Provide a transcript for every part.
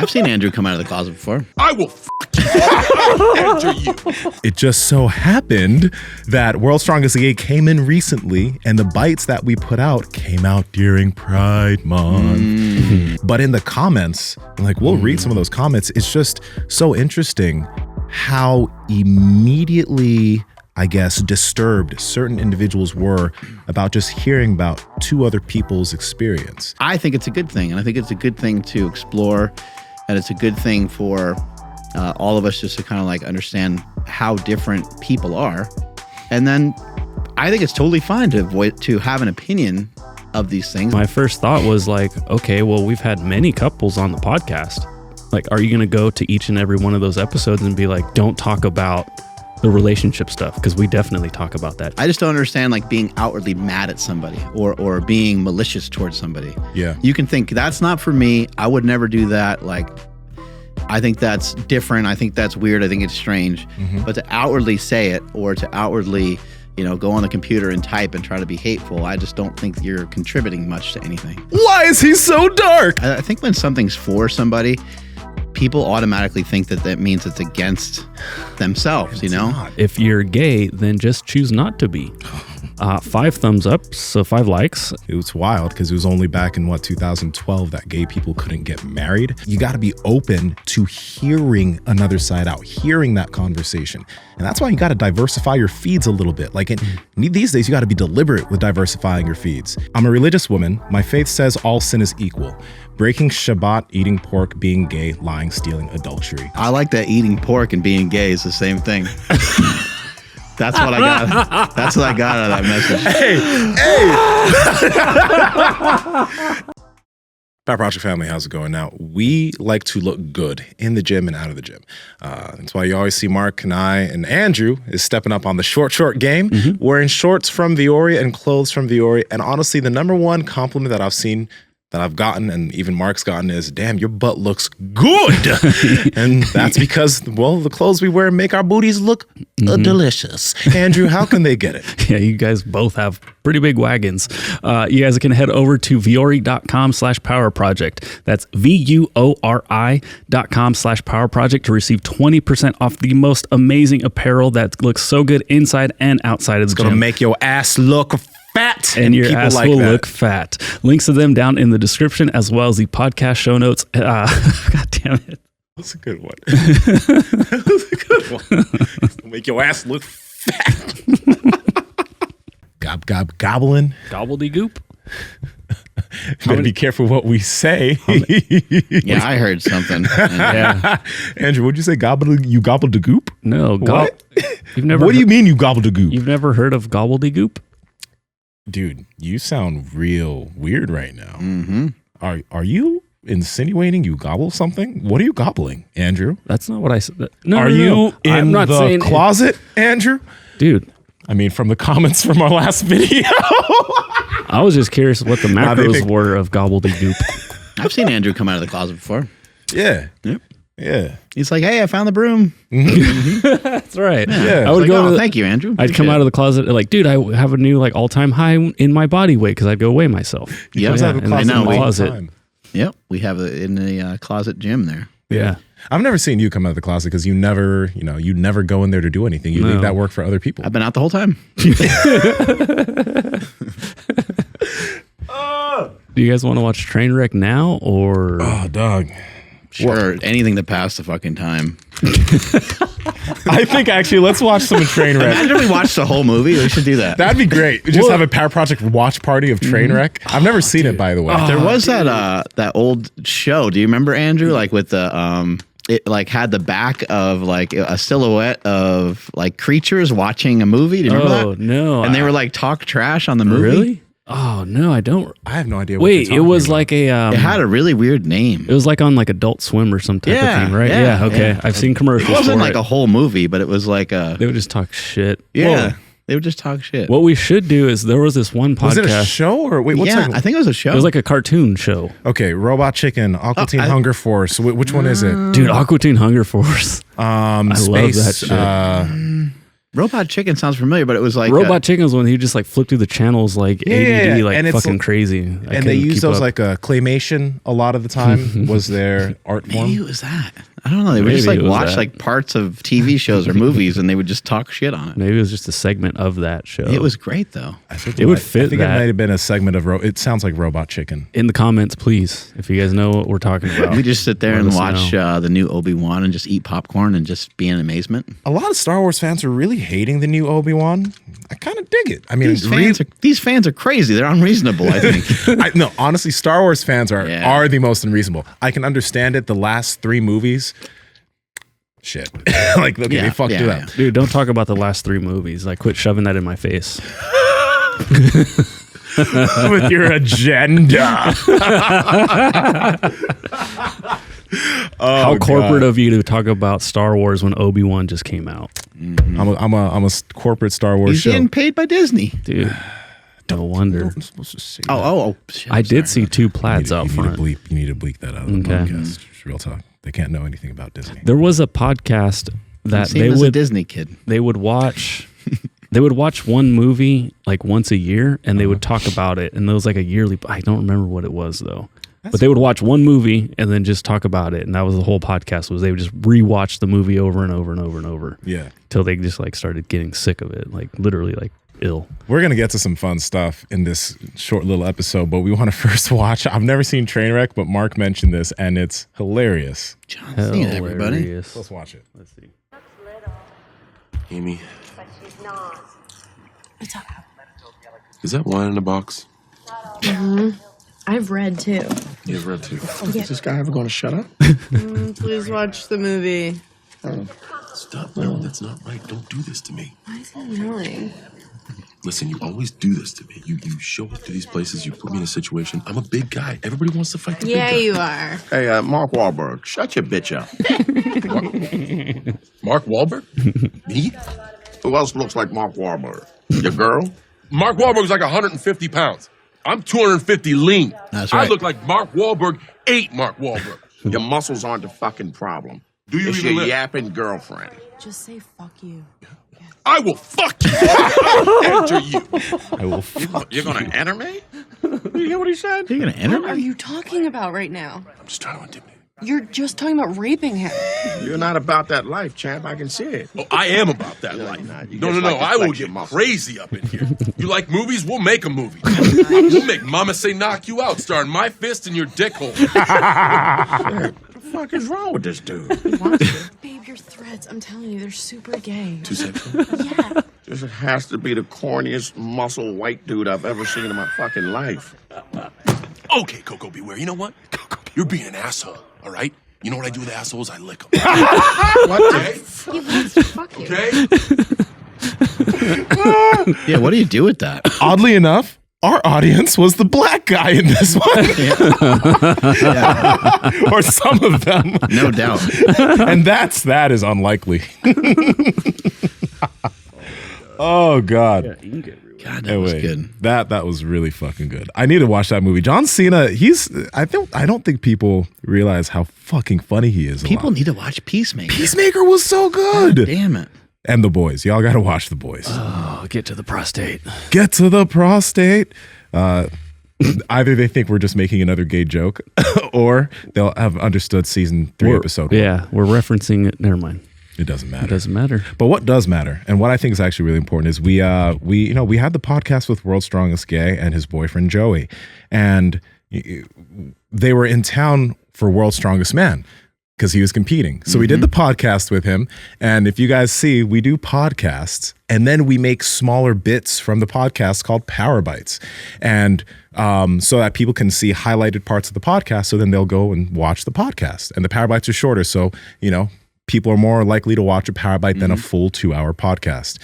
I've seen Andrew come out of the closet before. I will enter you. It just so happened that World's Strongest Gay came in recently, and the bites that we put out came out during Pride Month. But in the comments, like we'll read some of those comments, it's just so interesting how immediately, I guess, disturbed certain individuals were about just hearing about two other people's experience. I think it's a good thing, and I think it's a good thing to explore, and it's a good thing for all of us just to kind of like understand how different people are. And then I think it's totally fine to have an opinion of these things. My first thought was like, okay, well, we've had many couples on the podcast. Like, are you going to go to each and every one of those episodes and be like, don't talk about the relationship stuff? Because we definitely talk about that. I just don't understand like being outwardly mad at somebody or being malicious towards somebody. Yeah. You can think that's not for me. I would never do that. Like, I think that's different. I think that's weird. I think it's strange. But to outwardly say it or to outwardly, go on the computer and type and try to be hateful, I just don't think you're contributing much to anything. Why is he so dark? I think when something's for somebody, people automatically think that means it's against themselves, If you're gay, then just choose not to be. 5 thumbs up, so 5 likes. It was wild because it was only back in 2012 that gay people couldn't get married. You got to be open to hearing another side out, hearing that conversation. And that's why you got to diversify your feeds a little bit. Like these days, you got to be deliberate with diversifying your feeds. I'm a religious woman. My faith says all sin is equal. Breaking Shabbat, eating pork, being gay, lying, stealing, adultery. I like that eating pork and being gay is the same thing. That's what I got. That's what I got out of that message. Hey. Power Project family, how's it going? Now, we like to look good in the gym and out of the gym. That's why you always see Mark and I and Andrew is stepping up on the short game, wearing shorts from Viore and clothes from Viore. And honestly, the number one compliment that I've seen, that I've gotten, and even Mark's gotten, is, damn, your butt looks good. And that's because, well, the clothes we wear make our booties look delicious. Andrew, how can they get it? Yeah, you guys both have pretty big wagons. You guys can head over to viore.com/powerproject. That's VUORI.com/powerproject to receive 20% off the most amazing apparel that looks so good inside and outside of the gym. It's going to make your ass look fat, and your ass like will that. look fat. Links to them down in the description, as well as the podcast show notes. God damn it. That's a good one. That's a good one. Make your ass look fat. Gobbling. Gobbledygook. Better be careful what we say. Yeah, I heard something. Yeah. Andrew, what'd you say? You gobbled the goop? No. What? You've never. What do you mean you gobbled the goop? You've never heard of gobbledygook? Dude, you sound real weird right now. Are you insinuating you gobble something? What are you gobbling, Andrew? That's not what I said. No, Are you in I'm not the saying closet, Andrew? Dude. I mean, from the comments from our last video. I was just curious what the macros were of gobbledygook. I've seen Andrew come out of the closet before. Yeah. Yep. Yeah. He's like, hey, I found the broom. That's right. Yeah. I would go. Thank you, Andrew. I'd come out of the closet like, dude, I have a new like all-time high in my body weight because I'd go weigh myself. Yeah, I know. Yep, we have it in the closet gym there. Yeah. I've never seen you come out of the closet because you never go in there to do anything. You leave that work for other people. I've been out the whole time. Do you guys want to watch Trainwreck now or? Oh, dog. Sure, anything to pass the fucking time. I think actually let's watch some Trainwreck. Imagine we watched the whole movie. We should do that. That'd be great. Just have a Power Project watch party of Trainwreck. I've never seen it, by the way. There was that old show. Do you remember, Andrew? Like with the it like had the back of like a silhouette of like creatures watching a movie. Do you remember that? Oh no! And they were like talk trash on the movie. Really? Oh no, I don't. I have no idea. Wait, it was like a. It had a really weird name. It was like on like Adult Swim or some type of thing, right? Yeah. Okay, yeah. I've seen commercials. It wasn't for like a whole movie, but it was like a. They would just talk shit. Yeah. Whoa. They would just talk shit. What we should do is there was this one podcast. Was it a show or wait? What's I think it was a show. It was like a cartoon show. Okay, Robot Chicken, Aqua Teen Hunger Force. Which one is it? Dude, Aqua Teen Hunger Force. I love that shit. Robot Chicken sounds familiar, but it was like Robot Chicken was when he just like flipped through the channels like ADD, like and it's fucking crazy. And they use those like a claymation a lot of the time was their art form. Maybe it was that. I don't know. They would just like watch like parts of TV shows or movies, and they would just talk shit on it. Maybe it was just a segment of that show. It was great though. I think it would fit. I think that. It might have been a segment of. It sounds like Robot Chicken. In the comments, please, if you guys know what we're talking about. We just sit there and watch the new Obi-Wan and just eat popcorn and just be in amazement. A lot of Star Wars fans are really hating the new Obi-Wan. I kind of dig it. I mean, these fans are crazy. They're unreasonable, I think. No, honestly, Star Wars fans are the most unreasonable. I can understand it. The last 3 movies, shit. Like, okay, they fucked it up. Dude, don't talk about the last 3 movies. Like, quit shoving that in my face. With your agenda. How corporate of you to talk about Star Wars when Obi-Wan just came out. Mm-hmm. I'm a corporate Star Wars He's show. getting paid by Disney. Dude, no wonder. I'm supposed to say Shit, I did see 2 plaids out front. You need to bleep that out of the podcast. Just real talk. They can't know anything about Disney. There was a podcast that they would a Disney kid. They would watch one movie like once a year, and they would talk about it. And there was like a yearly. I don't remember what it was though. But they would watch one movie and then just talk about it, and that was the whole podcast. Was they would just rewatch the movie over and over and over and over. Yeah, till they just like started getting sick of it, like literally like ill. We're gonna get to some fun stuff in this short little episode, but we want to first watch. I've never seen Trainwreck, but Mark mentioned this, and it's hilarious. John Cena, everybody. Let's watch it. Let's see. Amy. Is that wine in the box? Mm-hmm. I've read too. You've read too. Is this guy ever going to shut up? Please watch the movie. Stop. No, that's not right. Don't do this to me. Why is he yelling? Listen, you always do this to me. You show up to these places, you put me in a situation. I'm a big guy. Everybody wants to fight the big guy. Yeah, you are. Hey, Mark Wahlberg, shut your bitch up. Mark Wahlberg? Me? Who else looks like Mark Wahlberg? Your girl? Mark Wahlberg's like 150 pounds. I'm 250 lean. That's right. I look like Mark Wahlberg ate Mark Wahlberg. Your muscles aren't the fucking problem. Do you It's even your live? yapping girlfriend. Just say fuck you. I will fuck you. I'll enter you. I will. You're going to enter me? You hear what he said? You're gonna enter What are me? you talking about right now? I'm just trying to intimidate. You're just talking about raping him. You're not about that life, champ. I can see it. Oh, I am about that No, life. you're not. You No, just like to I will flex your get muscles. crazy up in here. You like movies? We'll make a movie. We'll make Mama Say Knock You Out, starring my fist in your dick hole. Shit. What the fuck is wrong with this dude? Babe, your threads, I'm telling you, they're super gay. Too sexual? Yeah. This has to be the corniest muscle white dude I've ever seen in my fucking life. Okay, Coco Beware. You know what? You're being an asshole, all right? You know what I do with assholes? I lick them. What Okay? He wants to fuck you. Okay? Yeah, what do you do with that? Oddly enough, our audience was the black guy in this one, or some of them, No doubt. and that is unlikely. Oh God. God, that was good. That was really fucking good. I need to watch that movie. John Cena, I don't think people realize how fucking funny he is. People need to watch Peacemaker. Peacemaker was so good. Damn it. And The Boys. Y'all got to watch The Boys. Oh, get to the prostate. Get to the prostate. Either they think we're just making another gay joke, or they'll have understood season 3 episode 1. Yeah, we're referencing it. Never mind. It doesn't matter. It doesn't matter. But what does matter, and what I think is actually really important, is we had the podcast with World's Strongest Gay and his boyfriend Joey, and they were in town for World's Strongest Man because he was competing. So we did the podcast with him, and if you guys see, we do podcasts, and then we make smaller bits from the podcast called Power Bites, and so that people can see highlighted parts of the podcast. So then they'll go and watch the podcast, and the Power Bites are shorter, so people are more likely to watch a Power Bite than a full 2-hour podcast.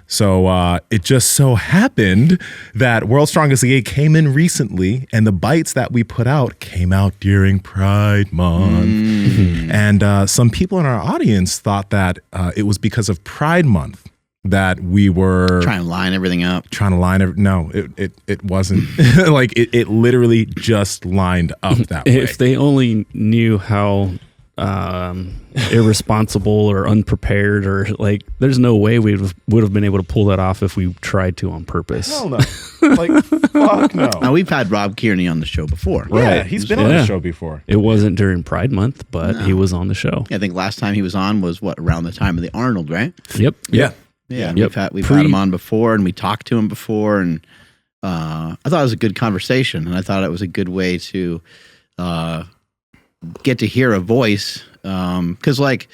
So it just so happened that World's Strongest Gay came in recently, and the bites that we put out came out during Pride Month. And some people in our audience thought that it was because of Pride Month that we were Trying to line everything up. No, it wasn't. Like it literally just lined up that way. If they only knew how irresponsible or unprepared, or like there's no way we would have been able to pull that off if we tried to on purpose. Hell no. Like, fuck no. Now, we've had Rob Kearney on the show before. Yeah, he's been on the show before. It wasn't during Pride Month, but he was on the show. I think last time he was on was around the time of the Arnold, right? Yep. Yeah. Yeah. Yep. We've had him on before, and we talked to him before, and I thought it was a good conversation, and I thought it was a good way to get to hear a voice. Because, like,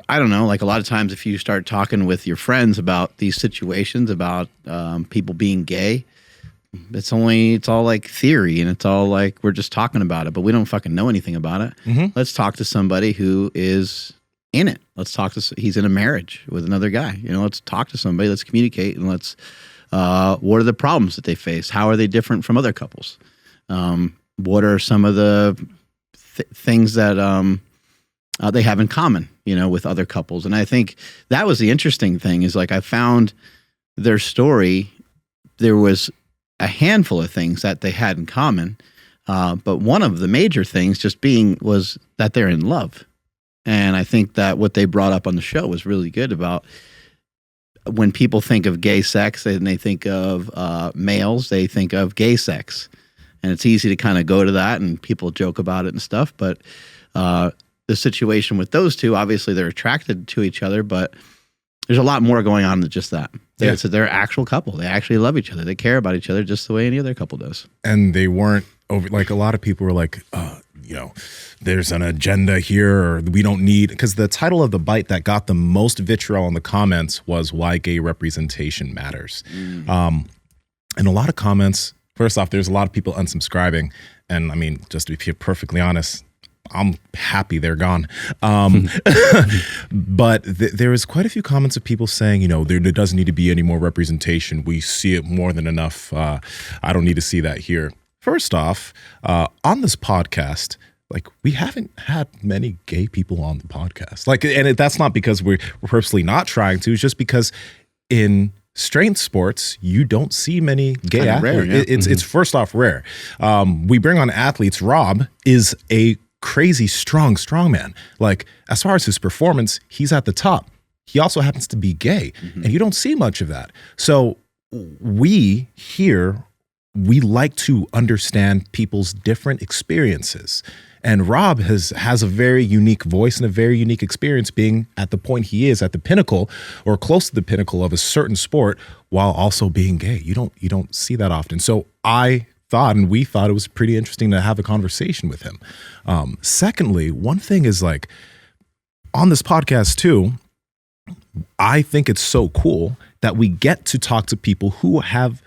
I don't know, like a lot of times if you start talking with your friends about these situations, about people being gay, it's all like theory, and it's all like we're just talking about it, but we don't fucking know anything about it. Mm-hmm. Let's talk to somebody who is in it. He's in a marriage with another guy. Let's talk to somebody, let's communicate, and let's, what are the problems that they face? How are they different from other couples? What are some of the things that they have in common, with other couples? And I think that was the interesting thing is like I found their story. There was a handful of things that they had in common, but one of the major things was that they're in love. And I think that what they brought up on the show was really good about when people think of gay sex and they think of males, they think of gay sex. And it's easy to kind of go to that, and people joke about it and stuff. But the situation with those two, obviously they're attracted to each other, but there's a lot more going on than just that. So they're an actual couple. They actually love each other. They care about each other just the way any other couple does. And they weren't over, like a lot of people were like, there's an agenda here, or we don't need, because the title of the bite that got the most vitriol in the comments was Why Gay Representation Matters. And a lot of comments, first off, there's a lot of people unsubscribing. And I mean, just to be perfectly honest, I'm happy they're gone. But there was quite a few comments of people saying, there doesn't need to be any more representation. We see it more than enough. I don't need to see that here. First off, on this podcast, like, we haven't had many gay people on the podcast. Like, and that's not because we're purposely not trying to. It's just because in strength sports, you don't see many gay athletes. Rare, yeah. It's first off rare. We bring on athletes. Rob is a crazy strongman. Like, as far as his performance, he's at the top. He also happens to be gay, and you don't see much of that. So we like to understand people's different experiences. And Rob has a very unique voice and a very unique experience being at the point he is at the pinnacle or close to the pinnacle of a certain sport while also being gay. You don't see that often. So I thought, and we thought, it was pretty interesting to have a conversation with him. Secondly, one thing is, like, on this podcast too, I think it's so cool that we get to talk to people who have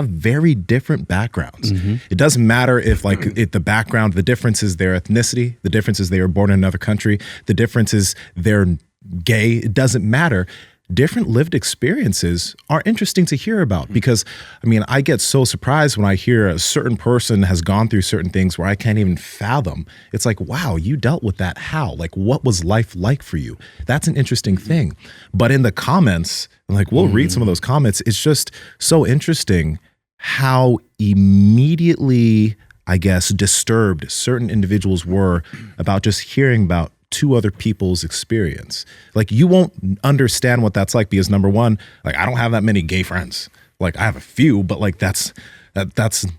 very different backgrounds. It doesn't matter if the background, the difference is their ethnicity, the difference is they were born in another country, the difference is they're gay. It doesn't matter. Different lived experiences are interesting to hear about, because I mean, I get so surprised when I hear a certain person has gone through certain things where I can't even fathom. It's like, wow, you dealt with that. How? Like, what was life like for you? That's an interesting thing. But in the comments, like, we'll read some of those comments. It's just so interesting how immediately, I guess, disturbed certain individuals were about just hearing about two other people's experience. Like, you won't understand what that's like because, number one, like, I don't have that many gay friends. Like, I have a few, but like that's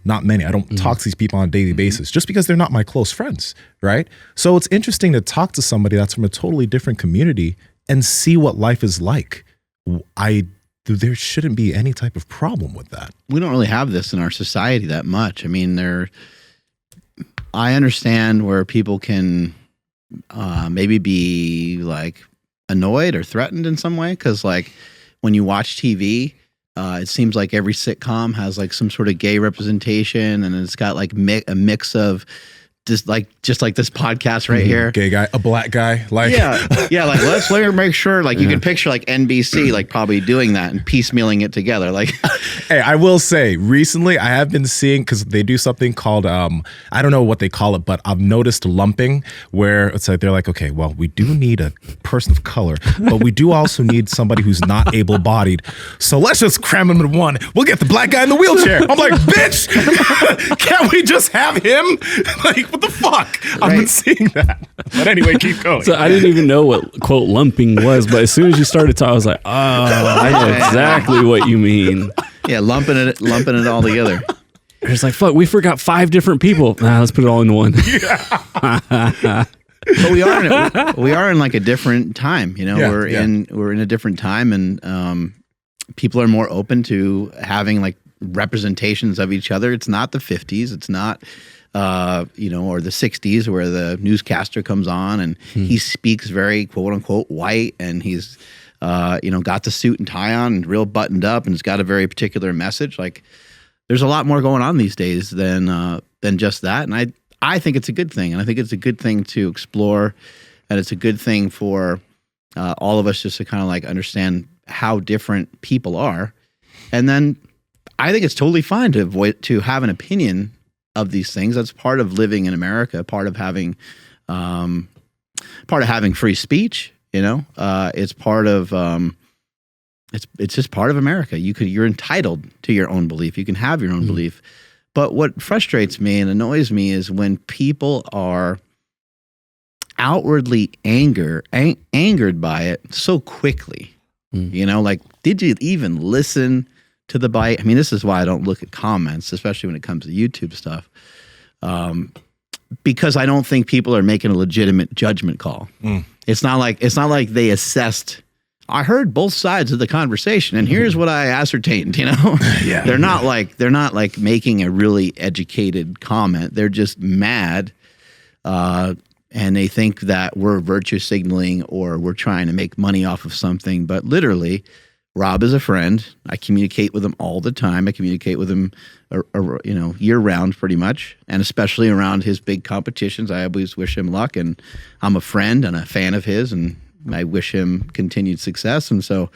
not many. I don't talk to these people on a daily basis just because they're not my close friends, right? So it's interesting to talk to somebody that's from a totally different community and see what life is like. There shouldn't be any type of problem with that. We don't really have this in our society that much. I mean, I understand where people can maybe be like annoyed or threatened in some way, because like when you watch TV, it seems like every sitcom has like some sort of gay representation, and it's got like a mix of just like this podcast right here. Gay guy, a black guy, like yeah, like let me make sure, like you can picture like NBC like probably doing that and piecemealing it together. Like, hey, I will say recently I have been seeing, because they do something called I don't know what they call it, but I've noticed lumping, where it's like they're like, okay, well, we do need a person of color, but we do also need somebody who's not able-bodied. So let's just cram him into one. We'll get the black guy in the wheelchair. I'm like, bitch, can't we just have him? Like, what the fuck? I've been seeing that. But anyway, keep going. So I didn't even know what quote lumping was, but as soon as you started talking, I was like, oh, I know exactly what you mean. Yeah, lumping it all together. It's like, fuck, we forgot 5 different people. Nah, let's put it all into one. But we are in like a different time, you know. We're in a different time, and people are more open to having like representations of each other. It's not the 50s. It's not you know, or the 60s where the newscaster comes on and he speaks very quote unquote white, and he's you know, got the suit and tie on and real buttoned up, and it's got a very particular message. Like, there's a lot more going on these days than just that, and I think it's a good thing, and I think it's a good thing to explore, and it's a good thing for all of us just to kind of like understand how different people are, and then I think it's totally fine to have an opinion of these things. That's part of living in America, part of having free speech. You know, it's part of it's just part of America. You're entitled to your own belief. You can have your own belief. But what frustrates me and annoys me is when people are outwardly angered by it so quickly. You know, like, did you even listen to the bite? I mean, this is why I don't look at comments, especially when it comes to YouTube stuff, because I don't think people are making a legitimate judgment call. It's not like they assessed. I heard both sides of the conversation, and here's what I ascertained. You know, they're not like making a really educated comment. They're just mad, and they think that we're virtue signaling or we're trying to make money off of something. But literally, Rob is a friend. I communicate with him all the time. I communicate with him, you know, year round pretty much, and especially around his big competitions. I always wish him luck, and I'm a friend and a fan of his, and I wish him continued success. And so,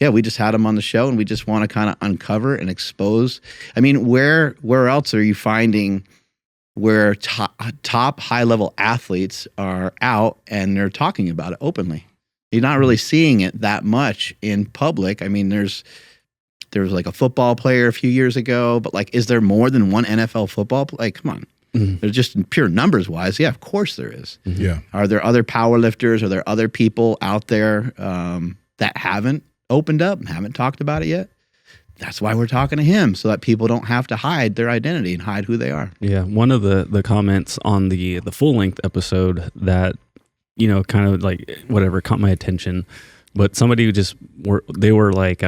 yeah, we just had him on the show, and we just want to kind of uncover and expose. I mean, where else are you finding where top high-level athletes are out and they're talking about it openly? You're not really seeing it that much in public. I mean, there was like a football player a few years ago, but like, is there more than one NFL football player? Like, come on. They're just pure numbers wise. Yeah, of course there is. Yeah. Are there other power lifters? Are there other people out there that haven't opened up and haven't talked about it yet? That's why we're talking to him, so that people don't have to hide their identity and hide who they are. Yeah. One of the comments on the full length episode that, you know, kind of like whatever caught my attention, but somebody they were like,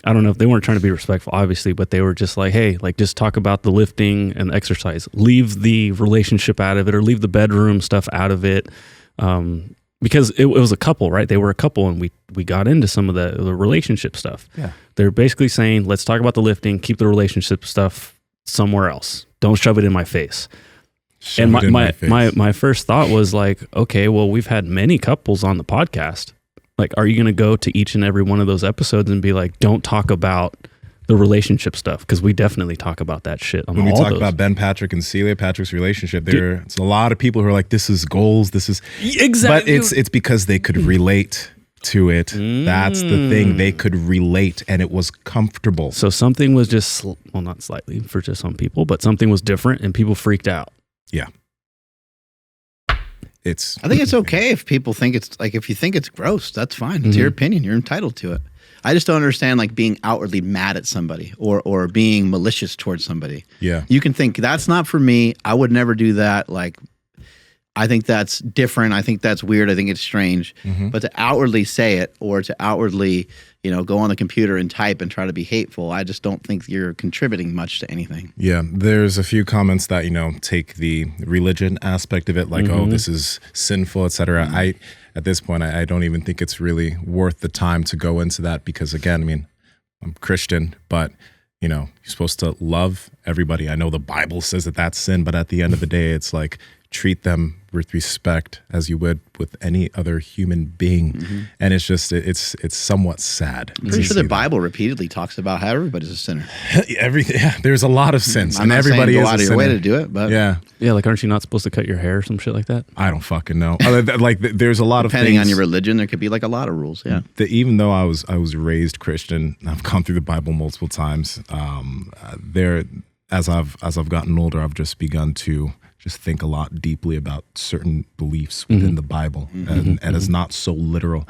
I don't know if they weren't trying to be respectful, obviously, but they were just like, hey, like, just talk about the lifting and the exercise. Leave the relationship out of it, or leave the bedroom stuff out of it. Because it was a couple, right? They were a couple, and we got into some of the relationship stuff. Yeah. They're basically saying, let's talk about the lifting, keep the relationship stuff somewhere else. Don't shove it in my face. And my first thought was like, okay, well, we've had many couples on the podcast. Like, are you going to go to each and every one of those episodes and be like, don't talk about the relationship stuff? Because we definitely talk about that shit on all those. When we talk about Ben Patrick and Celia Patrick's relationship, it's a lot of people who are like, this is goals, this is... Exactly. But it's because they could relate to it. That's the thing. They could relate, and it was comfortable. So something was just, well, not slightly for just some people, but something was different, and people freaked out. Yeah. I think it's okay if people think it's like, if you think it's gross, that's fine. It's your opinion. You're entitled to it. I just don't understand like being outwardly mad at somebody or being malicious towards somebody. Yeah. You can think that's not for me. I would never do that. Like, I think that's different. I think that's weird. I think it's strange. But to outwardly say it, or to outwardly, you know, go on the computer and type and try to be hateful, I just don't think you're contributing much to anything. Yeah. There's a few comments that, you know, take the religion aspect of it, like, oh, this is sinful, etc. At this point, I don't even think it's really worth the time to go into that, because, again, I mean, I'm Christian, but, you know, you're supposed to love everybody. I know the Bible says that that's sin, but at the end of the day, it's like, treat them with respect as you would with any other human being. And it's just, it's somewhat sad. I'm pretty sure the Bible repeatedly talks about how everybody's a sinner. There's a lot of sins, and everybody is go out of your way to do it, but yeah, like, aren't you not supposed to cut your hair or some shit like that? I don't fucking know. Like, there's a lot of things. Depending on your religion, there could be like a lot of rules. Yeah. Even though I was raised Christian, I've gone through the Bible multiple times. As I've gotten older, I've just begun to just think a lot deeply about certain beliefs within the Bible, and it's not so literal.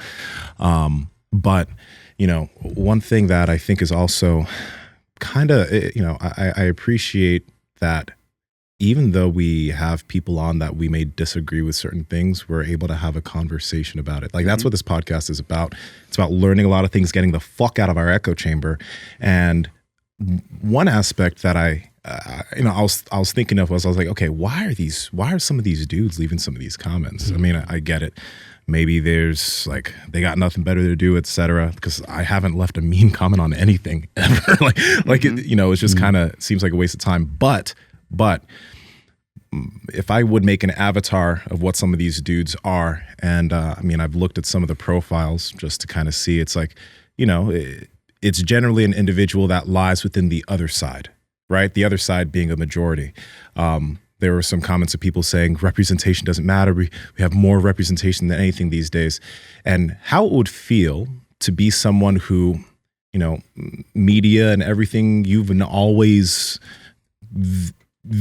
But, you know, one thing that I think is also kind of, you know, I appreciate that even though we have people on that we may disagree with certain things, we're able to have a conversation about it. Like, that's what this podcast is about. It's about learning a lot of things, getting the fuck out of our echo chamber. And one aspect that I was thinking of was, I was like, okay, why are some of these dudes leaving some of these comments? I mean, I get it. Maybe there's like, they got nothing better to do, etc. Because I haven't left a mean comment on anything ever. It, you know, it's just kind of seems like a waste of time. But if I would make an avatar of what some of these dudes are, and I mean, I've looked at some of the profiles just to kind of see, it's like, you know, it's generally an individual that lies within the other side, right? The other side being a majority. There were some comments of people saying representation doesn't matter. We have more representation than anything these days. And how it would feel to be someone who, you know, media and everything, you've been always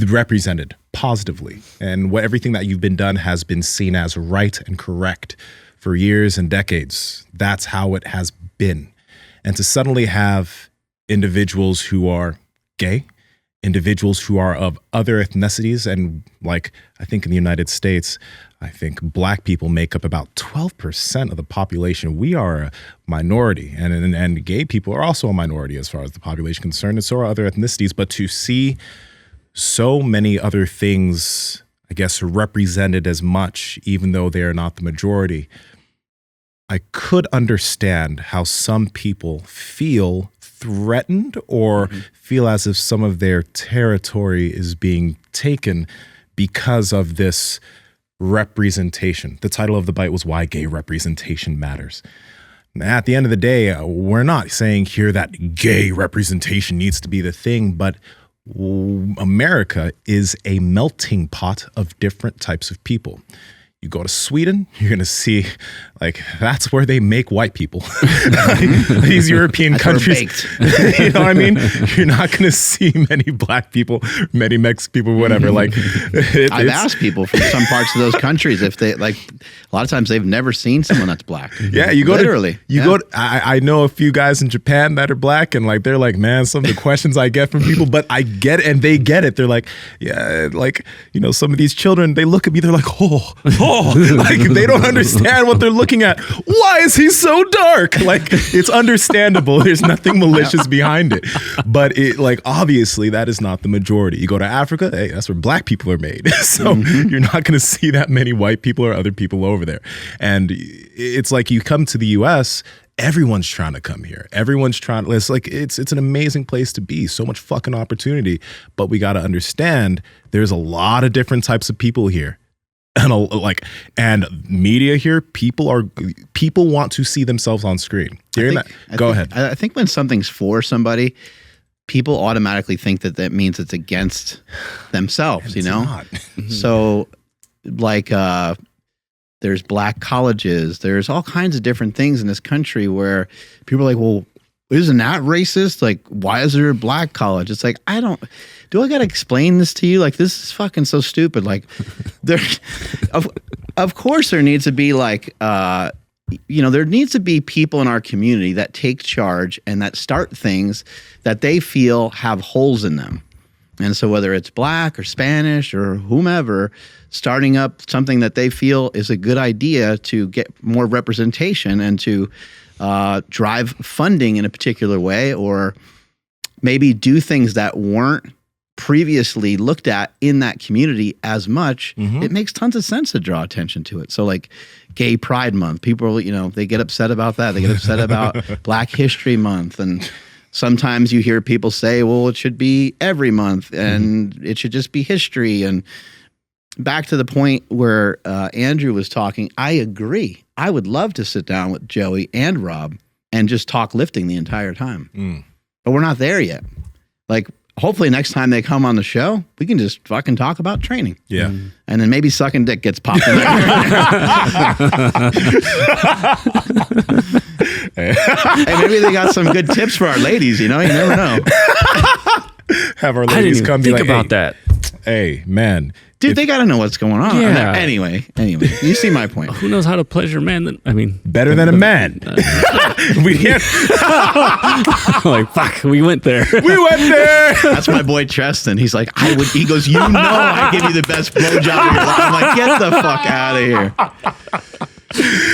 represented positively, and everything that you've been done has been seen as right and correct for years and decades. That's how it has been. And to suddenly have individuals who are gay, individuals who are of other ethnicities, and like, I think in the United States, I think black people make up about 12% of the population. We are a minority, and gay people are also a minority as far as the population is concerned, and so are other ethnicities. But to see so many other things, I guess, represented as much, even though they are not the majority, I could understand how some people feel threatened or feel as if some of their territory is being taken because of this representation. The title of the bite was Why Gay Representation Matters. At the end of the day, we're not saying here that gay representation needs to be the thing, but America is a melting pot of different types of people. You go to Sweden, you're going to see, like, that's where they make white people. These European countries, you know what I mean? You're not going to see many black people, many Mexican people, whatever. Like, I've asked people from some parts of those countries if they, like, a lot of times they've never seen someone that's black. Yeah, you go literally. I know a few guys in Japan that are black, and like, they're like, man, some of the questions I get from people, but I get it, and they get it. They're like, yeah, like, you know, some of these children, they look at me, they're like, oh, like, they don't understand what they're looking at. Why is he so dark? Like, it's understandable. There's nothing malicious behind it. But it, like, obviously that is not the majority. You go to Africa, hey, that's where black people are made. So you're not going to see that many white people or other people over there. And it's like, you come to the US, everyone's trying to come here. Everyone's trying. It's like, it's an amazing place to be. So much fucking opportunity. But we got to understand there's a lot of different types of people here. And media here, people want to see themselves on screen. Go ahead. I think when something's for somebody, people automatically think that means it's against themselves, you know? Not. So, like, there's black colleges, there's all kinds of different things in this country where people are like, well, isn't that racist? Like, why is there a black college? It's like, I got to explain this to you? Like, this is fucking so stupid. Like, there, of course there needs to be, like, you know, there needs to be people in our community that take charge and that start things that they feel have holes in them. And so whether it's black or Spanish or whomever, starting up something that they feel is a good idea to get more representation and to drive funding in a particular way, or maybe do things that weren't previously looked at in that community as much, it makes tons of sense to draw attention to it. So, like, Gay Pride Month, people, you know, they get upset about that. They get upset about Black History Month. And sometimes you hear people say, well, it should be every month and it should just be history. And back to the point where Andrew was talking, I agree. I would love to sit down with Joey and Rob and just talk lifting the entire time. But we're not there yet. Like, hopefully next time they come on the show, we can just fucking talk about training. Yeah. And then maybe sucking dick gets popped in there. Hey, maybe they got some good tips for our ladies, you know? You never know. Have our I didn't ladies even come think be like, about that. Hey, man, Dude, they got to know what's going on. Yeah. Anyway, you see my point. Who knows how to pleasure man? Better than a man. We can't. Like, fuck, we went there. We went there. That's my boy Tristan. He's like, he goes, you know, I give you the best blowjob of your life. I'm like, get the fuck out of here.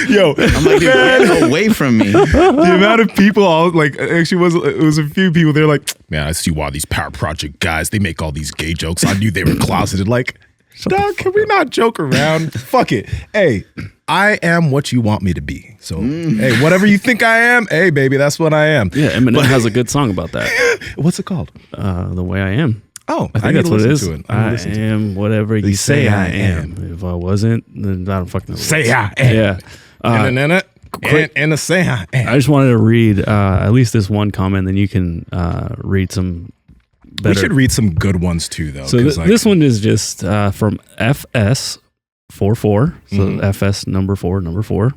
Yo, I'm like, dude, get away from me. The amount of people, it was a few people. They're like, man, I see why these Power Project guys, they make all these gay jokes. I knew they were closeted. Like, dog, can we not joke around? Fuck it. Hey, I am what you want me to be. So, hey, whatever you think I am, hey, baby, that's what I am. Yeah, Eminem has a good song about that. What's it called? The Way I Am. Oh, I think that's what it is. I am whatever you say I am. If I wasn't, then I don't fucking know. Say I am. Yeah. And say I am. I just wanted to read at least this one comment, then you can read some better. We should read some good ones too, though. So this one is just from FS44. So FS number 4.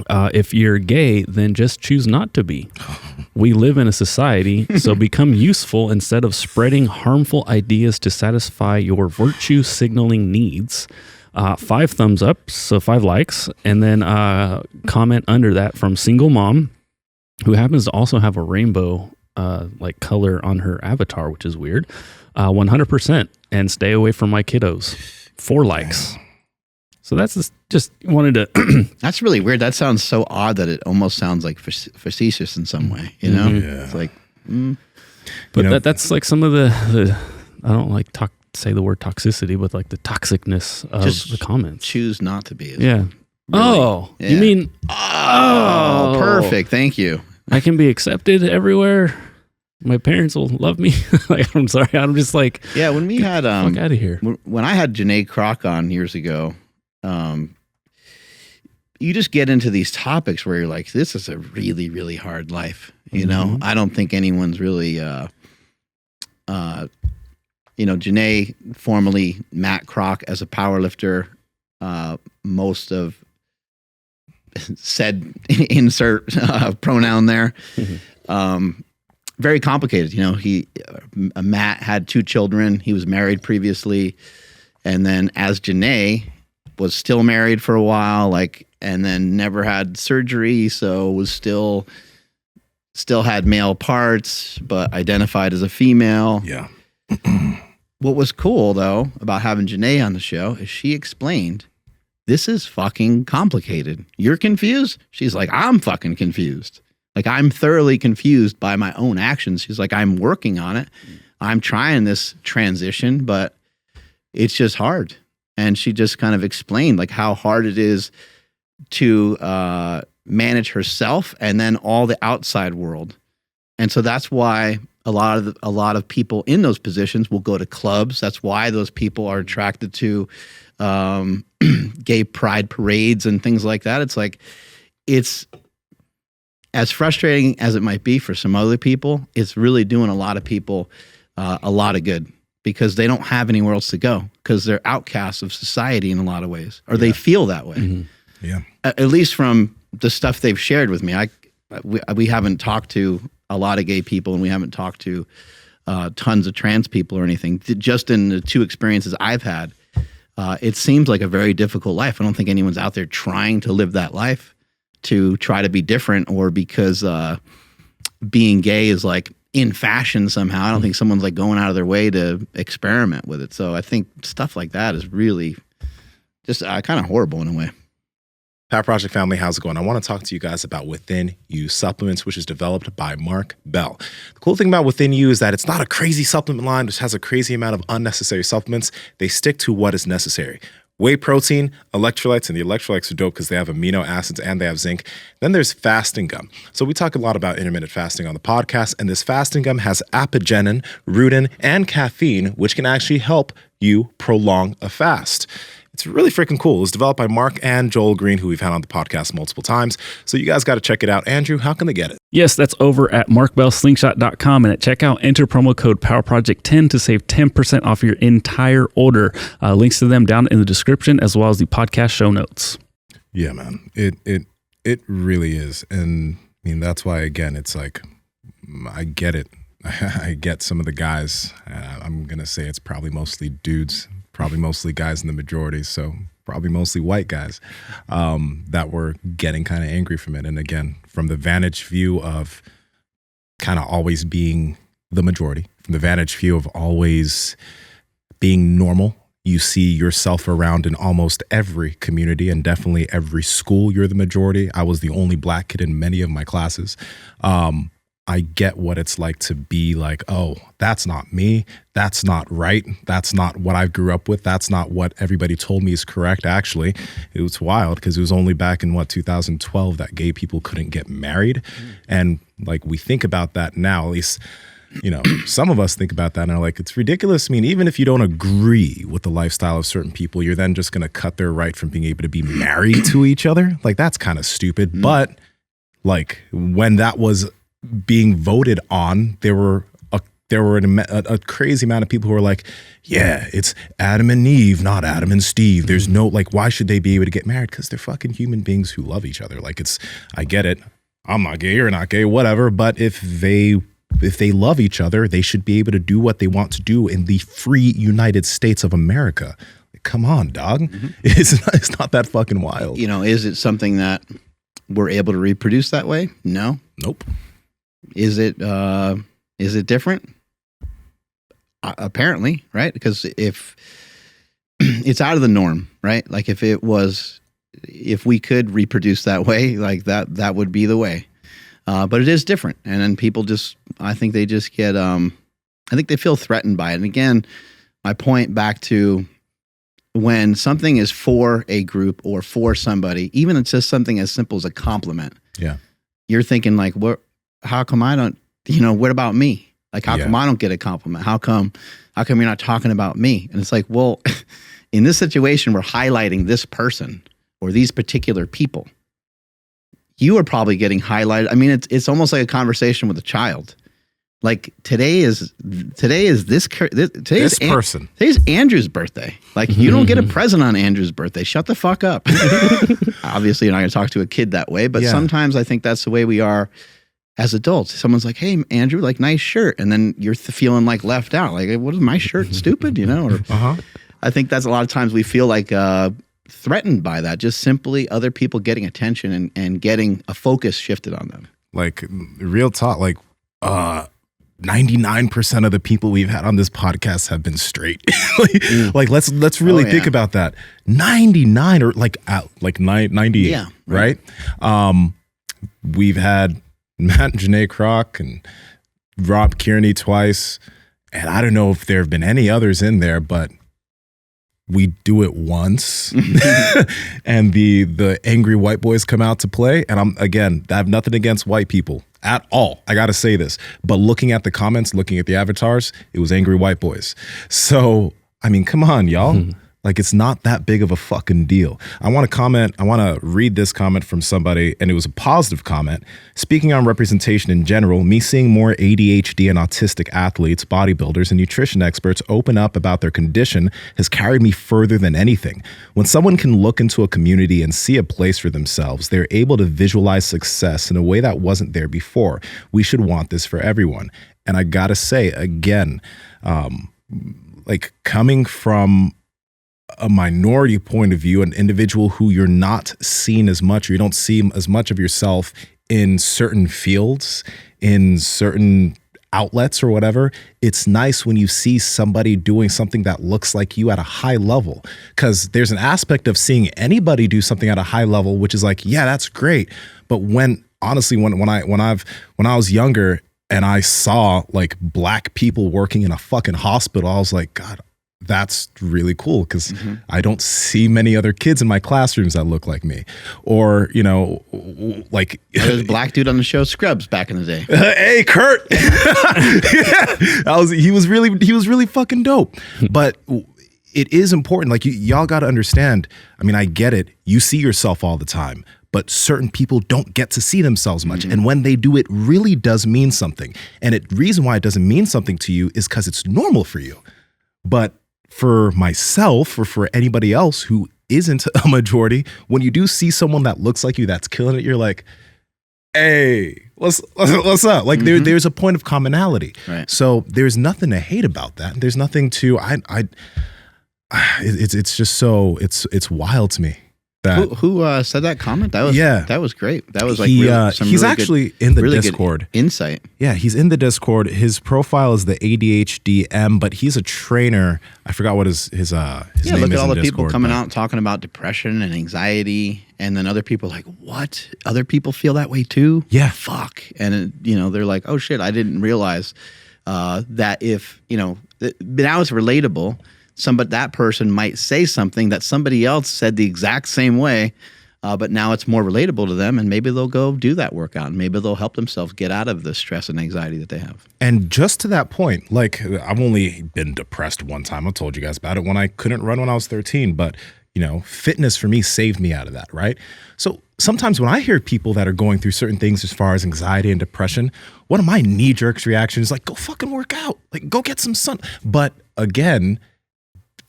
If you're gay, then just choose not to be. We live in a society, so become useful instead of spreading harmful ideas to satisfy your virtue signaling needs. 5 thumbs up, so 5 likes, and then comment under that from Single Mom, who happens to also have a rainbow like color on her avatar, which is weird. 100%, and stay away from my kiddos. 4 likes. So that's just wanted to. That's really weird. That sounds so odd that it almost sounds like facetious in some way. You know, It's like. But that's like some of the I don't like say the word toxicity, but like the toxicness of the comments. Choose not to be. Yeah. Really? You mean? Oh, perfect. Thank you. I can be accepted everywhere. My parents will love me. Like, I'm sorry. I'm just like, yeah. When we had fuck out of here. When I had Janae Kroc on years ago, you just get into these topics where you're like, this is a really, really hard life. You know, I don't think anyone's really, Janae, formerly Matt Kroc, as a powerlifter, most of said insert pronoun there. Very complicated. You know, Matt had 2 children. He was married previously. And then as Janae was still married for a while, and then never had surgery. So was still had male parts, but identified as a female. Yeah. What was cool though about having Janae on the show is she explained, this is fucking complicated. You're confused? She's like, I'm fucking confused. Like, I'm thoroughly confused by my own actions. She's like, I'm working on it. I'm trying this transition, but it's just hard. And she just kind of explained like how hard it is to manage herself and then all the outside world. And so that's why a lot of people in those positions will go to clubs. That's why those people are attracted to gay pride parades and things like that. It's like, it's as frustrating as it might be for some other people, it's really doing a lot of people a lot of good, because they don't have anywhere else to go, because they're outcasts of society in a lot of ways, or they feel that way. Yeah. At least from the stuff they've shared with me. We haven't talked to a lot of gay people, and we haven't talked to tons of trans people or anything. Just in the 2 experiences I've had, it seems like a very difficult life. I don't think anyone's out there trying to live that life to try to be different, or because being gay is like in fashion somehow. I don't think someone's like going out of their way to experiment with it. So I think stuff like that is really just kind of horrible in a way. Power Project family, how's it going? I want to talk to you guys about Within You Supplements, which is developed by Mark Bell. The cool thing about Within You is that it's not a crazy supplement line which has a crazy amount of unnecessary supplements. They stick to what is necessary. Whey protein, electrolytes, and the electrolytes are dope because they have amino acids and they have zinc. Then there's fasting gum. So we talk a lot about intermittent fasting on the podcast, and this fasting gum has apigenin, rutin, and caffeine, which can actually help you prolong a fast. It's really freaking cool. It was developed by Mark and Joel Green, who we've had on the podcast multiple times. So you guys got to check it out. Andrew, how can they get it? Yes, that's over at markbellslingshot.com. And at checkout, enter promo code PowerProject10 to save 10% off your entire order. Links to them down in the description, as well as the podcast show notes. Yeah, man. It really is. And I mean, that's why, again, it's like, I get it. I get some of the guys, I'm going to say it's probably mostly dudes, probably mostly guys in the majority, so probably mostly white guys that were getting kind of angry from it. And again, from the vantage view of kind of always being the majority, from the vantage view of always being normal, you see yourself around in almost every community and definitely every school. You're the majority. I was the only black kid in many of my classes. I get what it's like to be like, oh, that's not me. That's not right. That's not what I grew up with. That's not what everybody told me is correct. Actually, it was wild because it was only back in 2012 that gay people couldn't get married. And like, we think about that now, at least, you know, some of us think about that and are like, it's ridiculous. I mean, even if you don't agree with the lifestyle of certain people, you're then just going to cut their right from being able to be married to each other. Like, that's kind of stupid. But like, when that was being voted on, there were a crazy amount of people who were like, yeah, it's Adam and Eve, not Adam and Steve. There's no, like, why should they be able to get married? Because they're fucking human beings who love each other. Like, it's, I get it. I'm not gay, you're not gay, whatever. But if they love each other, they should be able to do what they want to do in the free United States of America. Like, come on, dog. It's not that fucking wild. You know, is it something that we're able to reproduce that way? No. Nope. Is it different? Apparently, right? Because if it's out of the norm, right? Like if we could reproduce that way, like that would be the way. But it is different. And then people I think they just get, I think they feel threatened by it. And again, my point back to when something is for a group or for somebody, even it's just something as simple as a compliment. Yeah. You're thinking like, how come I don't, what about me? Like, how come I don't get a compliment? How come you're not talking about me? And it's like, well, in this situation, we're highlighting this person or these particular people. You are probably getting highlighted. I mean, it's almost like a conversation with a child. Like today's person. Today's Andrew's birthday. Like you don't get a present on Andrew's birthday. Shut the fuck up. Obviously, you're not going to talk to a kid that way, but sometimes I think that's the way we are as adults. Someone's like, "Hey, Andrew, like nice shirt," and then you're feeling like left out. Like, what is my shirt? Stupid, Or I think that's a lot of times we feel like threatened by that. Just simply other people getting attention and getting a focus shifted on them. Like real talk. Like 99% of the people we've had on this podcast have been straight. like let's really think about that. 99 or like 98. Yeah, right. We've had Matt and Janae Kroc and Rob Kearney twice. And I don't know if there have been any others in there, but we do it once and the angry white boys come out to play. And I have nothing against white people at all. I got to say this, but looking at the comments, looking at the avatars, it was angry white boys. So, I mean, come on, y'all. Like, it's not that big of a fucking deal. I want to read this comment from somebody, and it was a positive comment. Speaking on representation in general, me seeing more ADHD and autistic athletes, bodybuilders, and nutrition experts open up about their condition has carried me further than anything. When someone can look into a community and see a place for themselves, they're able to visualize success in a way that wasn't there before. We should want this for everyone. And I gotta say, again, like coming from a minority point of view, an individual who you're not seen as much, or you don't see as much of yourself in certain fields, in certain outlets or whatever, it's nice when you see somebody doing something that looks like you at a high level. Because there's an aspect of seeing anybody do something at a high level, which is like, yeah, that's great. But when I was younger and I saw like black people working in a fucking hospital, I was like, God, that's really cool because I don't see many other kids in my classrooms that look like me. Or, like there's a black dude on the show Scrubs back in the day. Hey, Kurt. He was really fucking dope. But it is important. Like y'all got to understand. I mean, I get it. You see yourself all the time, but certain people don't get to see themselves much. And when they do, it really does mean something. And the reason why it doesn't mean something to you is because it's normal for you. But for myself or for anybody else who isn't a majority, when you do see someone that looks like you, that's killing it, you're like, hey, what's up? Like there's a point of commonality. Right. So there's nothing to hate about that. There's nothing to, it's just so it's wild to me. That Who said that comment? That was great. That was like he's actually in the Discord. Insight. Yeah, he's in the Discord. His profile is the ADHDM, but he's a trainer. I forgot what his name is. Look at all the Discord, people coming out talking about depression and anxiety, and then other people are like, what? Other people feel that way too? Yeah, fuck. And they're like, oh shit, I didn't realize that if now it's relatable. That person might say something that somebody else said the exact same way, but now it's more relatable to them, and maybe they'll go do that workout, and maybe they'll help themselves get out of the stress and anxiety that they have. And just to that point, like I've only been depressed one time. I told you guys about it when I couldn't run when I was 13, but fitness for me saved me out of that, right? So sometimes when I hear people that are going through certain things as far as anxiety and depression, one of my knee-jerk reactions is like, go fucking work out, like go get some sun. But again,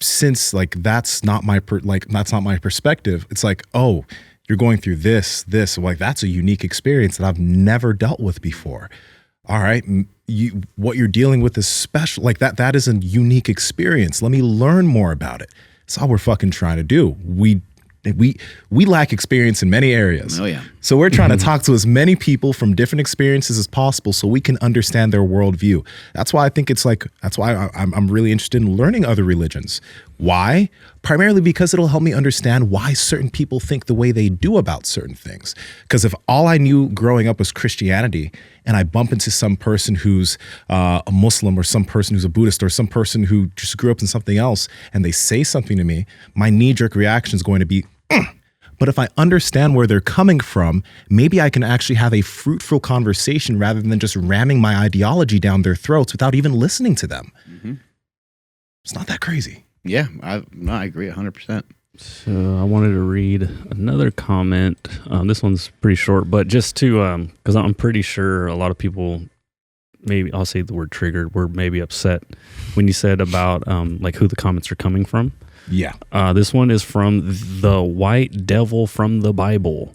since like that's not my perspective, it's like, oh, you're going through this like that's a unique experience that I've never dealt with before. All right, what you're dealing with is special. Like that is a unique experience. Let me learn more about it. That's all we're fucking trying to do. We lack experience in many areas. Oh yeah. So we're trying to talk to as many people from different experiences as possible so we can understand their worldview. That's why I think that's why I'm really interested in learning other religions. Why? Primarily because it'll help me understand why certain people think the way they do about certain things. Because if all I knew growing up was Christianity, and I bump into some person who's a Muslim, or some person who's a Buddhist, or some person who just grew up in something else, and they say something to me, my knee-jerk reaction is going to be, But if I understand where they're coming from, maybe I can actually have a fruitful conversation rather than just ramming my ideology down their throats without even listening to them. Mm-hmm. It's not that crazy. Yeah, I agree 100%. So I wanted to read another comment. This one's pretty short, but just to, because I'm pretty sure a lot of people, maybe I'll say the word triggered, were maybe upset when you said about like who the comments are coming from. Yeah. This one is from the White Devil from the Bible.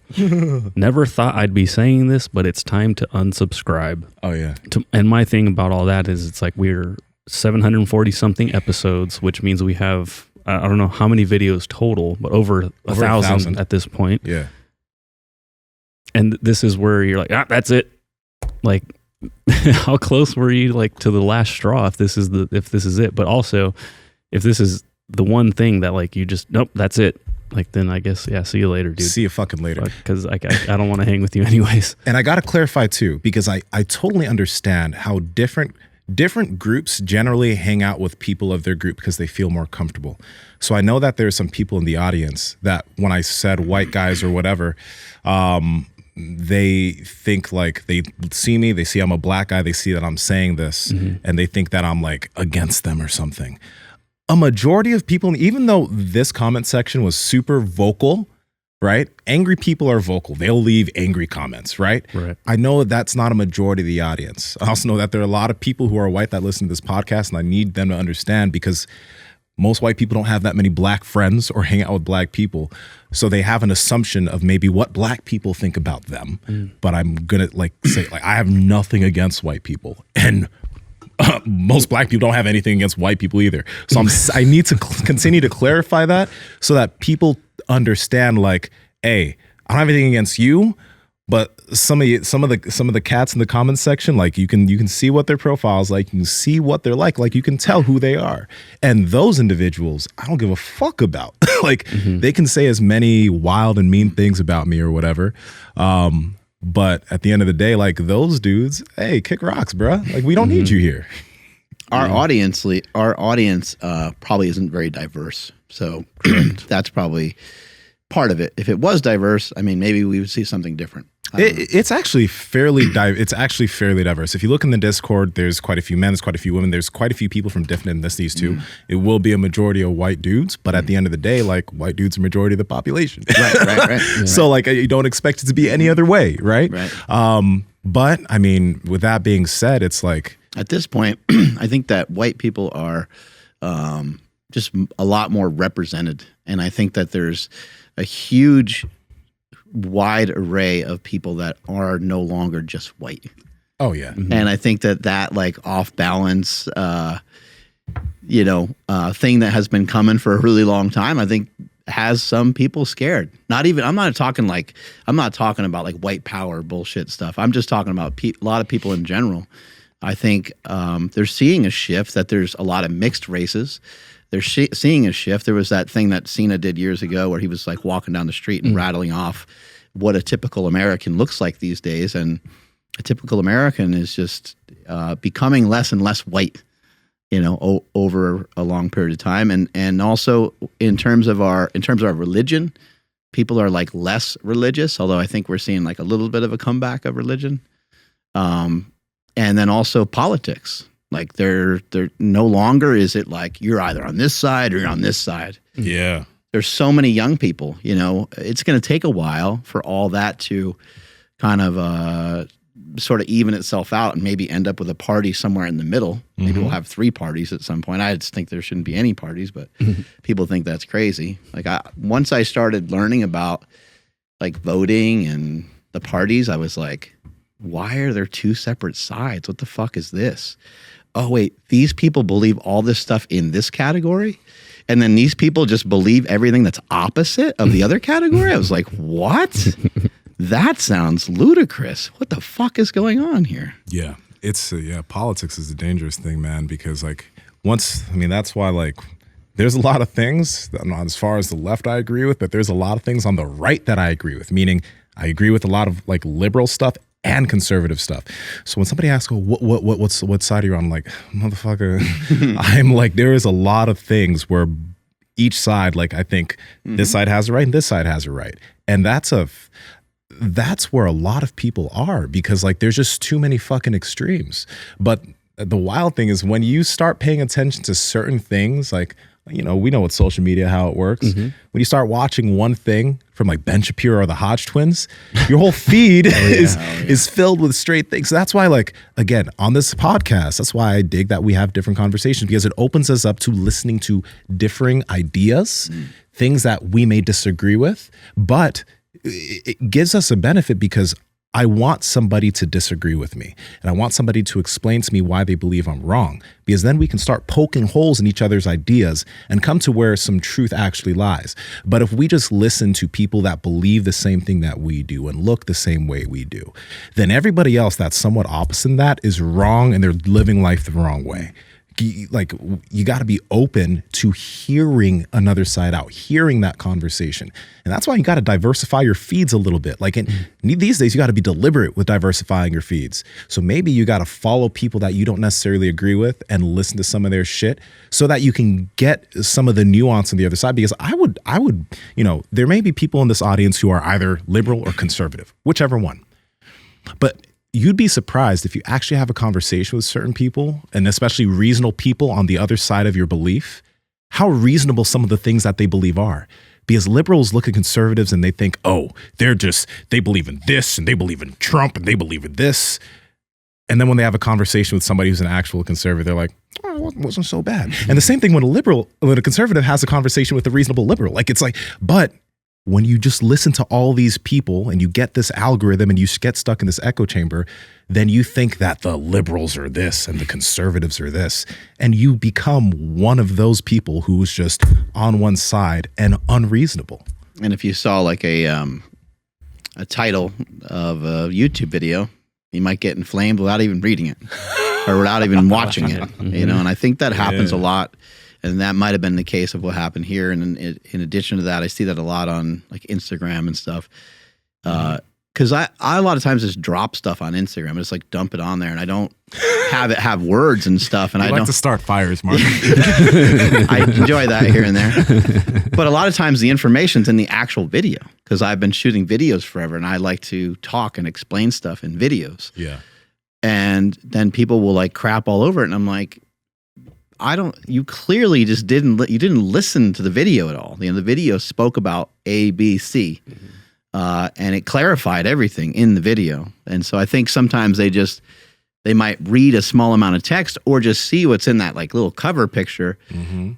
Never thought I'd be saying this, but it's time to unsubscribe. Oh, yeah. And my thing about all that is it's like we're 740 something episodes, which means we have, I don't know how many videos total, but over 1,000 at this point. Yeah. And this is where you're like, that's it. Like, how close were you like to the last straw if this is it? But also, if this is the one thing that like you just, nope, that's it. Like, then I guess, yeah, see you later, dude. See you fucking later. Because I don't want to hang with you anyways. And I got to clarify too, because I totally understand how different groups generally hang out with people of their group because they feel more comfortable. So I know that there's some people in the audience that when I said white guys or whatever, they think like they see me, they see I'm a black guy, they see that I'm saying this, and they think that I'm like against them or something. A majority of people, even though this comment section was super vocal, right? Angry people are vocal. They'll leave angry comments, right? Right. I know that's not a majority of the audience. I also know that there are a lot of people who are white that listen to this podcast, and I need them to understand because most white people don't have that many black friends or hang out with black people. So they have an assumption of maybe what black people think about them. But I'm going to like say, like, I have nothing against white people. And most black people don't have anything against white people either. So I need to continue to clarify that so that people understand, like, hey, I don't have anything against you, but some of the cats in the comments section, like you can see what their profiles like, you can see what they're like you can tell who they are. And those individuals, I don't give a fuck about. Like they can say as many wild and mean things about me or whatever. But at the end of the day, like those dudes, hey, kick rocks, bruh. Like we don't need you here. Our audience probably isn't very diverse. So that's probably part of it. If it was diverse, I mean, maybe we would see something different. It's actually fairly diverse. If you look in the Discord, there's quite a few men, there's quite a few women, there's quite a few people from different ethnicities too. It will be a majority of white dudes, but at the end of the day, like white dudes are majority of the population. Right. So like you don't expect it to be any other way, right? But I mean, with that being said, it's like at this point, I think that white people are just a lot more represented, and I think that there's a huge wide array of people that are no longer just white. Oh yeah. And I think that like off balance thing that has been coming for a really long time, I think has some people scared. I'm not talking about like white power bullshit stuff. I'm just talking about a lot of people in general. I think they're seeing a shift, that there's a lot of mixed races. They're seeing a shift. There was that thing that Cena did years ago where he was like walking down the street and rattling off what a typical American looks like these days. And a typical American is just becoming less and less white, over a long period of time. And also in terms of our religion, people are like less religious, although I think we're seeing like a little bit of a comeback of religion. And then also politics. Like they're no longer is it like you're either on this side or you're on this side. Yeah. There's so many young people, it's going to take a while for all that to kind of sort of even itself out and maybe end up with a party somewhere in the middle. Maybe we'll have 3 parties at some point. I just think there shouldn't be any parties, but people think that's crazy. Like once I started learning about like voting and the parties, I was like, why are there 2 separate sides? What the fuck is this? Oh, wait, these people believe all this stuff in this category? And then these people just believe everything that's opposite of the other category? I was like, what? That sounds ludicrous. What the fuck is going on here? Yeah, it's politics is a dangerous thing, man, because like that's why like there's a lot of things that, not as far as the left I agree with, but there's a lot of things on the right that I agree with, meaning I agree with a lot of like liberal stuff and conservative stuff. So when somebody asks, what side are you on? I'm like, motherfucker, I'm like, there is a lot of things where each side, like I think this side has a right and this side has a right. And that's where a lot of people are, because like there's just too many fucking extremes. But the wild thing is when you start paying attention to certain things, like, we know with social media how it works. When you start watching one thing from like Ben Shapiro or the Hodge twins, your whole feed is filled with straight things. So that's why, like, again, on this podcast, that's why I dig that we have different conversations, because it opens us up to listening to differing ideas, things that we may disagree with, but it gives us a benefit because I want somebody to disagree with me, and I want somebody to explain to me why they believe I'm wrong, because then we can start poking holes in each other's ideas and come to where some truth actually lies. But if we just listen to people that believe the same thing that we do and look the same way we do, then everybody else that's somewhat opposite in that is wrong, and they're living life the wrong way. Like, you got to be open to hearing another side out, hearing that conversation. And that's why you got to diversify your feeds a little bit. Like these days, you got to be deliberate with diversifying your feeds. So maybe you got to follow people that you don't necessarily agree with and listen to some of their shit so that you can get some of the nuance on the other side. Because I would, there may be people in this audience who are either liberal or conservative, whichever one. But you'd be surprised if you actually have a conversation with certain people, and especially reasonable people on the other side of your belief, how reasonable some of the things that they believe are. Because liberals look at conservatives and they think, oh, they believe in this, and they believe in Trump, and they believe in this. And then when they have a conversation with somebody who's an actual conservative, they're like, oh, it wasn't so bad. And the same thing when a conservative has a conversation with a reasonable liberal. Like, it's like, but when you just listen to all these people and you get this algorithm and you get stuck in this echo chamber, then you think that the liberals are this and the conservatives are this. And you become one of those people who's just on one side and unreasonable. And if you saw like a title of a YouTube video, you might get inflamed without even reading it or without even watching it, and I think that happens a lot. And that might have been the case of what happened here. And in addition to that, I see that a lot on like Instagram and stuff. Because I a lot of times just drop stuff on Instagram. I just like dump it on there, and I don't have it have words and stuff. And I like to start fires, Mark. I enjoy that here and there. But a lot of times the information's in the actual video, because I've been shooting videos forever, and I like to talk and explain stuff in videos. Yeah. And then people will like crap all over it, and I'm like, you clearly just didn't listen to the video at all. The video spoke about A, B, C, and it clarified everything in the video. And so I think sometimes they might read a small amount of text or just see what's in that like little cover picture,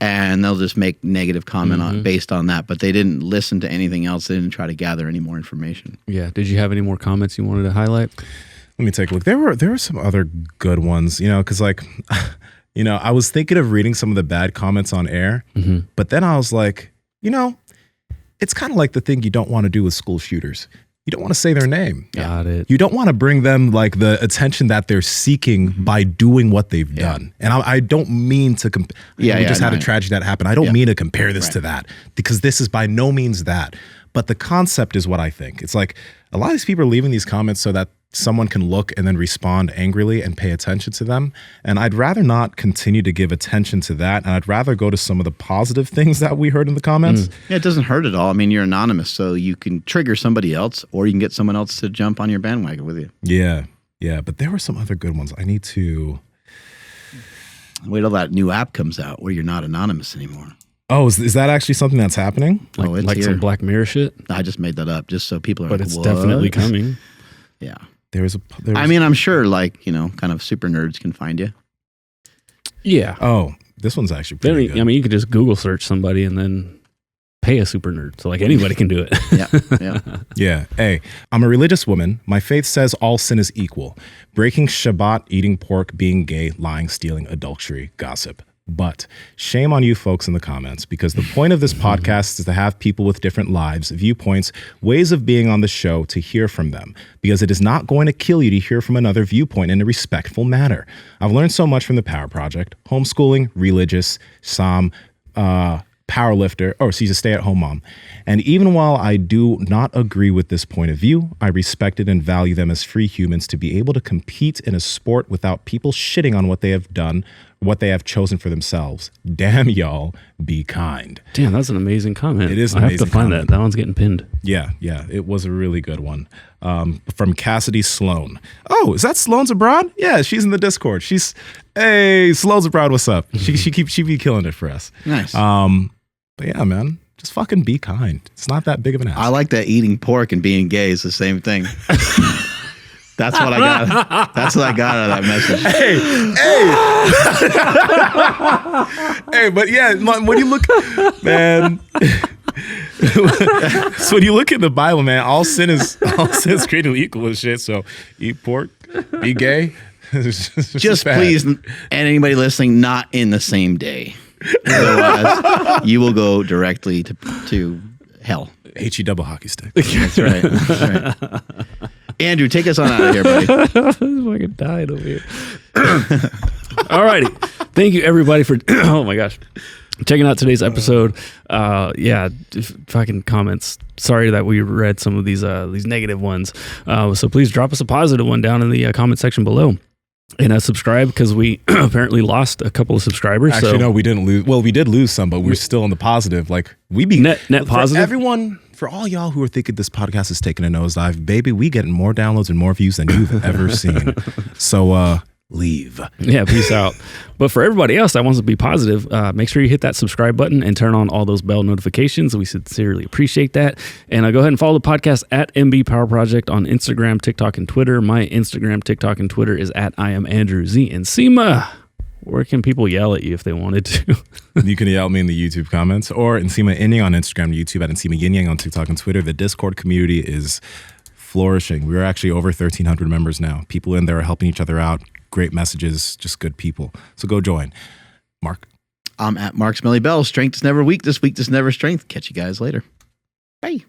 and they'll just make negative comment based on that. But they didn't listen to anything else. They didn't try to gather any more information. Yeah. Did you have any more comments you wanted to highlight? Let me take a look. There were some other good ones, because like You know, I was thinking of reading some of the bad comments on air, but then I was like, you know, it's kind of like the thing you don't want to do with school shooters. You don't want to say their name. Got it. You don't want to bring them like the attention that they're seeking by doing what they've done. And I don't mean to we just had a tragedy that happened. I don't mean to compare this to that, because this is by no means that. But the concept is what I think. It's like a lot of these people are leaving these comments so that someone can look and then respond angrily and pay attention to them. And I'd rather not continue to give attention to that. And I'd rather go to some of the positive things that we heard in the comments. Yeah, it doesn't hurt at all. I mean, you're anonymous, so you can trigger somebody else, or you can get someone else to jump on your bandwagon with you. Yeah. Yeah. But there were some other good ones. I need to wait till that new app comes out where you're not anonymous anymore. Oh, is that actually something that's happening? It's Like here. some Black Mirror shit? I just made that up just so people are But like, it's what? definitely coming. Yeah. I mean, I'm sure, like, you know, kind of super nerds can find you. Yeah. Oh, this one's actually pretty good. I mean, you could just Google search somebody and then pay a super nerd. So like anybody can do it. Yeah. Yeah. Hey, I'm a religious woman. My faith says all sin is equal. Breaking Shabbat, eating pork, being gay, lying, stealing, adultery, gossip. But shame on you folks in the comments, because the point of this podcast is to have people with different lives, viewpoints, ways of being on the show to hear from them, because it is not going to kill you to hear from another viewpoint in a respectful manner. I've learned so much from the Power Project, homeschooling, religious, Psalm, powerlifter, she's a stay-at-home mom. And even while I do not agree with this point of view, I respect it and value them as free humans to be able to compete in a sport without people shitting on what they have done, what they have chosen for themselves. Damn y'all, be kind. Damn, that's an amazing comment. It is an I have amazing to find comment. that. That one's getting pinned. Yeah, it was a really good one. From Cassidy Sloan. Oh, is that Sloan's Abroad? Yeah, she's in the Discord. Hey, Sloan's Abroad, what's up? She be killing it for us. Nice. But yeah, man, just fucking be kind. It's not that big of an ask. I like that eating pork and being gay is the same thing. That's what I got. That's what I got out of that message. Hey, but yeah, when you look, man. So when you look in the Bible, man, all sin is created equal and shit. So eat pork, be gay. Just please, and anybody listening, not in the same day. Otherwise, you will go directly to hell. HE double hockey stick. That's right. That's right. Andrew, take us on out of here, buddy. I fucking died over here. All righty. Thank you, everybody, for, oh my gosh, checking out today's episode. Fucking comments. Sorry that we read some of these negative ones. So please drop us a positive one down in the comment section below. And subscribe, because we apparently lost a couple of subscribers. Actually, no, we didn't lose. Well, we did lose some, but we're still on the positive. Like, we be net positive. Everyone, for all y'all who are thinking this podcast is taking a nosedive, baby, we getting more downloads and more views than you've ever seen. So, leave. Yeah, peace out. But for everybody else that wants to be positive, make sure you hit that subscribe button and turn on all those bell notifications. We sincerely appreciate that. And go ahead and follow the podcast at MB Power Project on Instagram, TikTok, and Twitter. My Instagram, TikTok, and Twitter is at I am Andrew Z. Nsima. Where can people yell at you if they wanted to? You can yell at me in the YouTube comments, or Nsima Inyang on Instagram and YouTube, at Nsima Inyang on TikTok and Twitter. The Discord community is flourishing. We're actually over 1,300 members now. People in there are helping each other out. Great messages, just good people. So go join. Mark? I'm at Mark Smelly Bell. Strength is never weakness, weakness never strength. Catch you guys later. Bye.